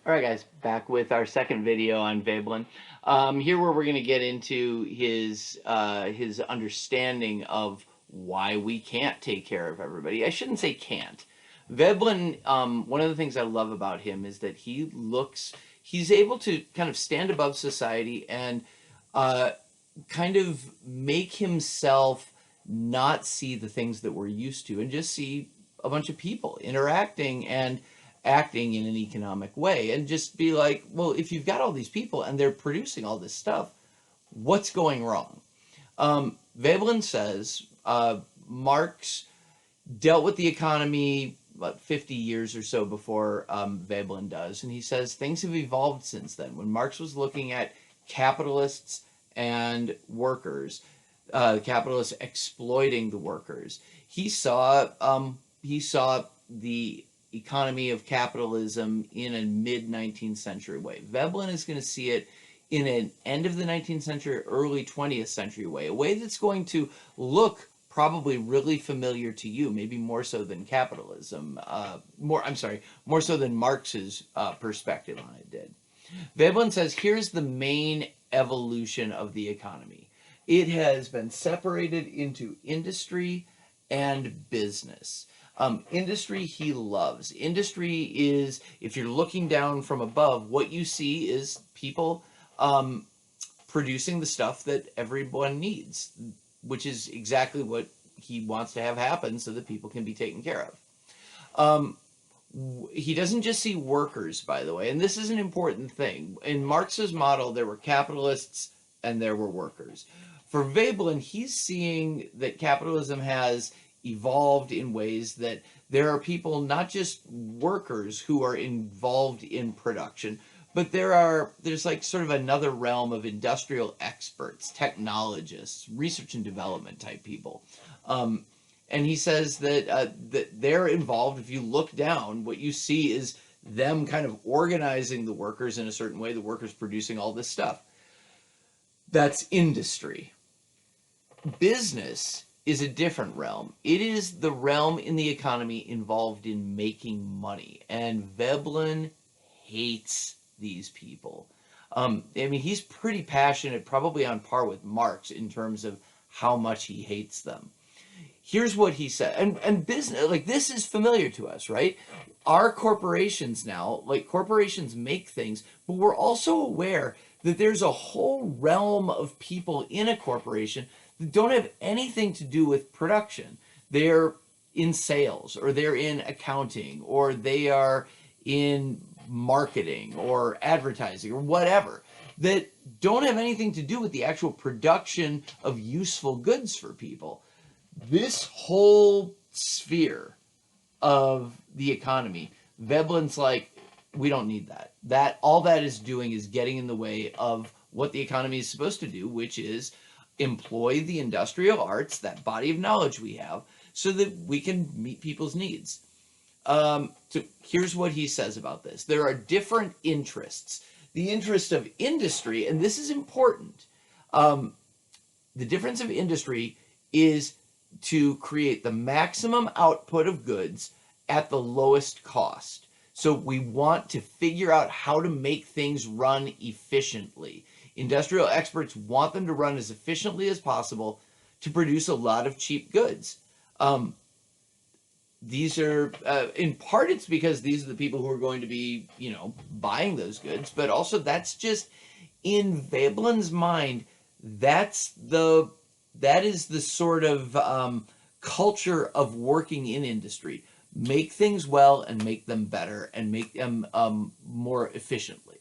All right, guys, back with our second video on Veblen. Here, where we're going to get into his understanding of why we can't take care of everybody. I shouldn't say can't. Veblen, one of the things I love about him is that he's able to kind of stand above society and uh, kind of make himself not see the things that we're used to and just see a bunch of people interacting and acting in an economic way and just be like, well, if you've got all these people and they're producing all this stuff, what's going wrong? Veblen says Marx dealt with the economy about 50 years or so before Veblen does, and he says things have evolved since then. When Marx was looking at capitalists and workers, capitalists exploiting the workers, he saw the economy of capitalism in a mid 19th century way. Veblen is going to see it in an end of the 19th century, early 20th century way, a way that's going to look probably really familiar to you, maybe more so than capitalism, more so than Marx's perspective on it did. Veblen says, here's the main evolution of the economy. It has been separated into industry and business. Industry he loves. Industry is, if you're looking down from above, what you see is people producing the stuff that everyone needs, which is exactly what he wants to have happen so that people can be taken care of. He doesn't just see workers, by the way, and this is an important thing. In Marx's model, there were capitalists and there were workers. For Veblen, he's seeing that capitalism has evolved in ways that there are people, not just workers, who are involved in production, but there's like sort of another realm of industrial experts, technologists, research and development type people. And he says that they're involved. If you look down, what you see is them kind of organizing the workers in a certain way, the workers producing all this stuff. That's industry. Business is a different realm. It is the realm in the economy involved in making money. And Veblen hates these people. I mean, he's pretty passionate, probably on par with Marx in terms of how much he hates them. Here's what he said, and business, like, this is familiar to us, right? Our corporations now, like, corporations make things, but we're also aware that there's a whole realm of people in a corporation that don't have anything to do with production. They're in sales, or they're in accounting, or they are in marketing or advertising or whatever, that don't have anything to do with the actual production of useful goods for people. This whole sphere of the economy, Veblen's like, we don't need that. All that is doing is getting in the way of what the economy is supposed to do, which is employ the industrial arts, that body of knowledge we have, so that we can meet people's needs. So here's what he says about this. There are different interests. The interest of industry, and this is important, the difference of industry is to create the maximum output of goods at the lowest cost. So we want to figure out how to make things run efficiently. Industrial experts want them to run as efficiently as possible to produce a lot of cheap goods. These are, in part, it's because these are the people who are going to be, buying those goods, but also that's just, in Veblen's mind, that is the sort of culture of working in industry. Make things well and make them better and make them more efficiently.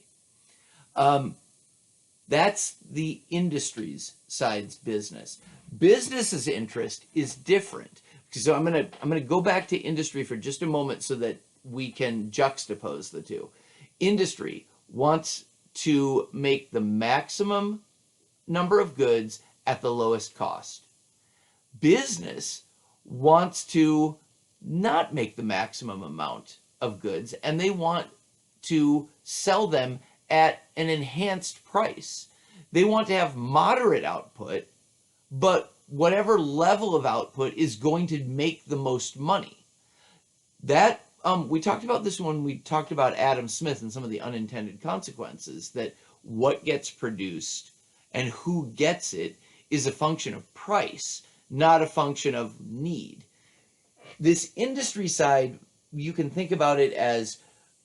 That's the industry's side's business. Business's interest is different. So I'm gonna go back to industry for just a moment so that we can juxtapose the two. Industry wants to make the maximum number of goods at the lowest cost. Business wants to not make the maximum amount of goods, and they want to sell them at an enhanced price. They want to have moderate output, but whatever level of output is going to make the most money. That we talked about this when we talked about Adam Smith and some of the unintended consequences, that what gets produced and who gets it is a function of price, not a function of need. This industry side, you can think about it as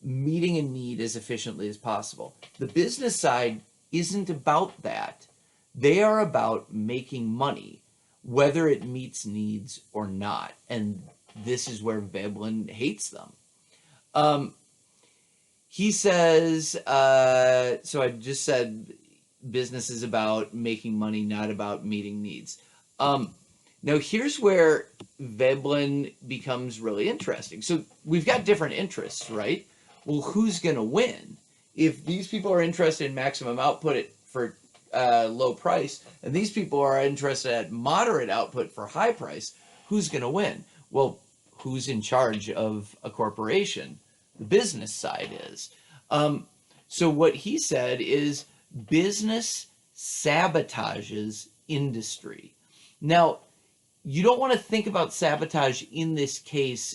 meeting a need as efficiently as possible. The business side isn't about that. They are about making money, whether it meets needs or not. And this is where Veblen hates them. He says, so I just said business is about making money, not about meeting needs. Now, here's where Veblen becomes really interesting. So we've got different interests, right? Well, who's going to win? If these people are interested in maximum output for low price, and these people are interested at moderate output for high price, who's going to win? Well, who's in charge of a corporation? The business side is. So what he said is business sabotages industry. Now, you don't want to think about sabotage in this case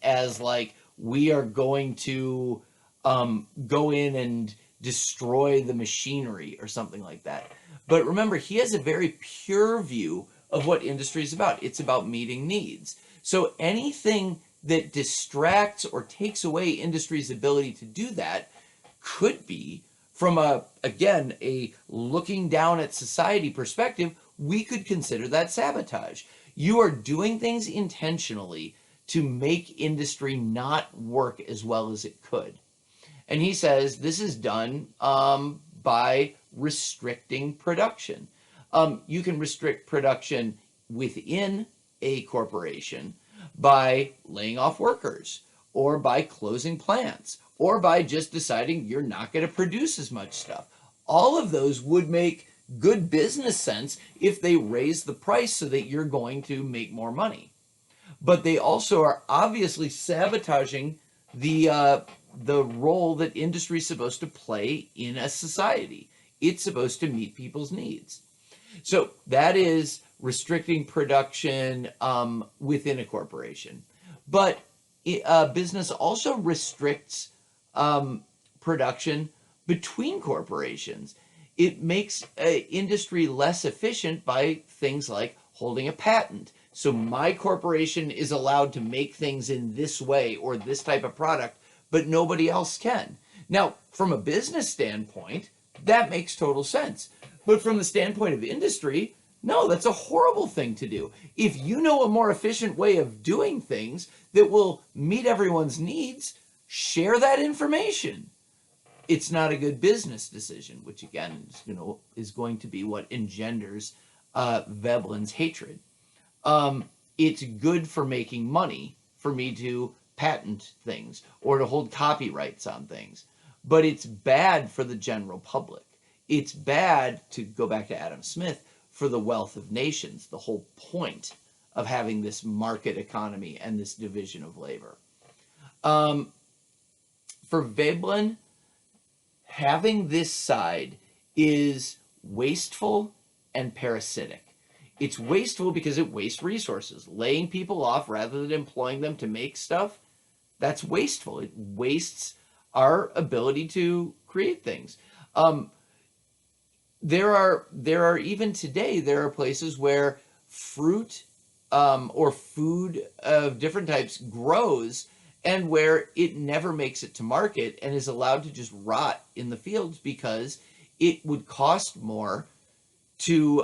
as like we are going to go in and destroy the machinery or something like that. But remember, he has a very pure view of what industry is about. It's about meeting needs. So anything that distracts or takes away industry's ability to do that could be, from a looking down at society perspective, we could consider that sabotage. You are doing things intentionally to make industry not work as well as it could. And he says this is done by restricting production. You can restrict production within a corporation by laying off workers, or by closing plants, or by just deciding you're not going to produce as much stuff. All of those would make good business sense if they raise the price so that you're going to make more money. But they also are obviously sabotaging the role that industry is supposed to play in a society. It's supposed to meet people's needs. So that is restricting production within a corporation. But business also restricts production between corporations. It makes industry less efficient by things like holding a patent. So my corporation is allowed to make things in this way or this type of product, but nobody else can. Now, from a business standpoint, that makes total sense. But from the standpoint of industry, no, that's a horrible thing to do. If you know a more efficient way of doing things that will meet everyone's needs, share that information. It's not a good business decision, which again is going to be what engenders Veblen's hatred. It's good for making money for me to patent things or to hold copyrights on things, but it's bad for the general public. It's bad, to go back to Adam Smith, for the wealth of nations, the whole point of having this market economy and this division of labor. For Veblen, having this side is wasteful and parasitic. It's wasteful because it wastes resources. Laying people off rather than employing them to make stuff, that's wasteful. It wastes our ability to create things. There are even today, there are places where fruit or food of different types grows and where it never makes it to market and is allowed to just rot in the fields because it would cost more to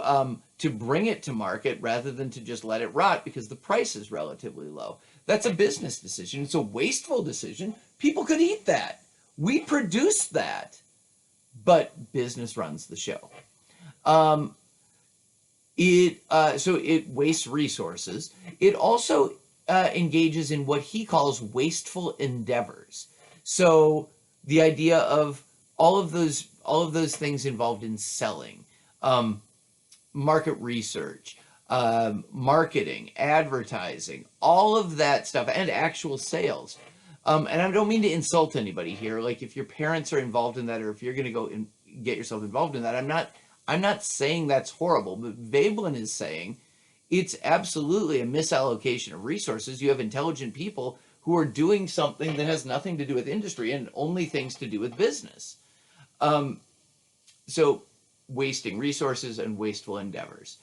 bring it to market rather than to just let it rot because the price is relatively low. That's a business decision. It's a wasteful decision. People could eat that. We produce that, but business runs the show. So it wastes resources. It also engages in what he calls wasteful endeavors. So the idea of all of those things involved in selling, market research, marketing, advertising, all of that stuff, and actual sales. And I don't mean to insult anybody here. Like if your parents are involved in that, or if you're going to go and get yourself involved in that, I'm not saying that's horrible. But Veblen is saying it's absolutely a misallocation of resources. You have intelligent people who are doing something that has nothing to do with industry and only things to do with business. So wasting resources and wasteful endeavors.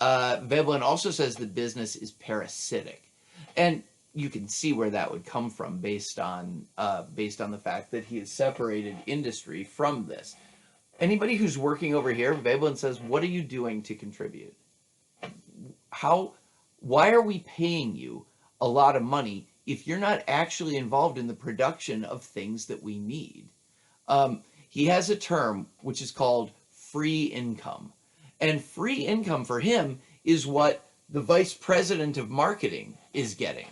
Veblen also says that business is parasitic, and you can see where that would come from based on the fact that he has separated industry from this. Anybody who's working over here, Veblen says, what are you doing to contribute? Why are we paying you a lot of money if you're not actually involved in the production of things that we need? He has a term which is called free income. And free income for him is what the vice president of marketing is getting.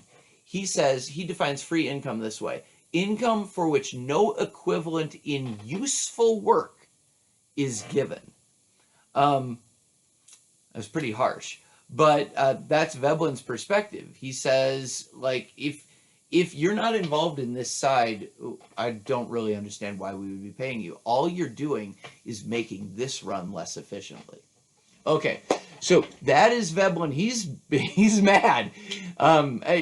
He says, he defines free income this way: income for which no equivalent in useful work is given. That's pretty harsh, but that's Veblen's perspective. He says, like, if you're not involved in this side, I don't really understand why we would be paying you. All you're doing is making this run less efficiently. Okay, so that is Veblen. He's mad,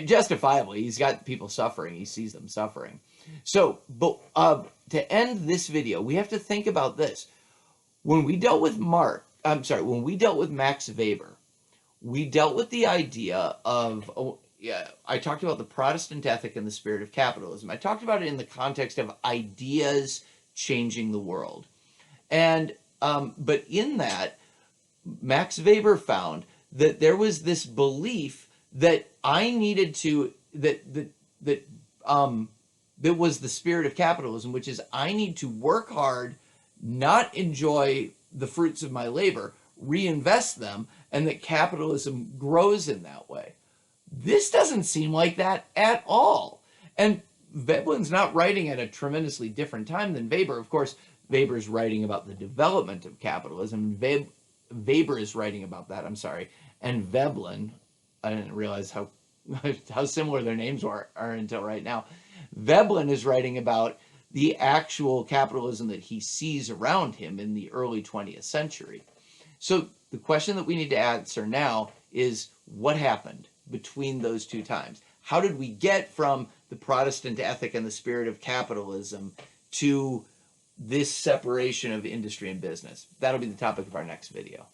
justifiably. He's got people suffering. He sees them suffering. So, but to end this video, we have to think about this. When we dealt with when we dealt with Max Weber, we dealt with the idea of, I talked about the Protestant ethic and the spirit of capitalism. I talked about it in the context of ideas changing the world. And, but in that, Max Weber found that there was this belief that I needed to, that was the spirit of capitalism, which is I need to work hard, not enjoy the fruits of my labor, reinvest them, and that capitalism grows in that way. This doesn't seem like that at all. And Veblen's not writing at a tremendously different time than Weber. Of course, Weber's writing about the development of capitalism. Weber is writing about that, and Veblen, I didn't realize how similar their names are until right now. Veblen is writing about the actual capitalism that he sees around him in the early 20th century. So the question that we need to answer now is, what happened between those two times? How did we get from the Protestant ethic and the spirit of capitalism to this separation of industry and business? That'll be the topic of our next video.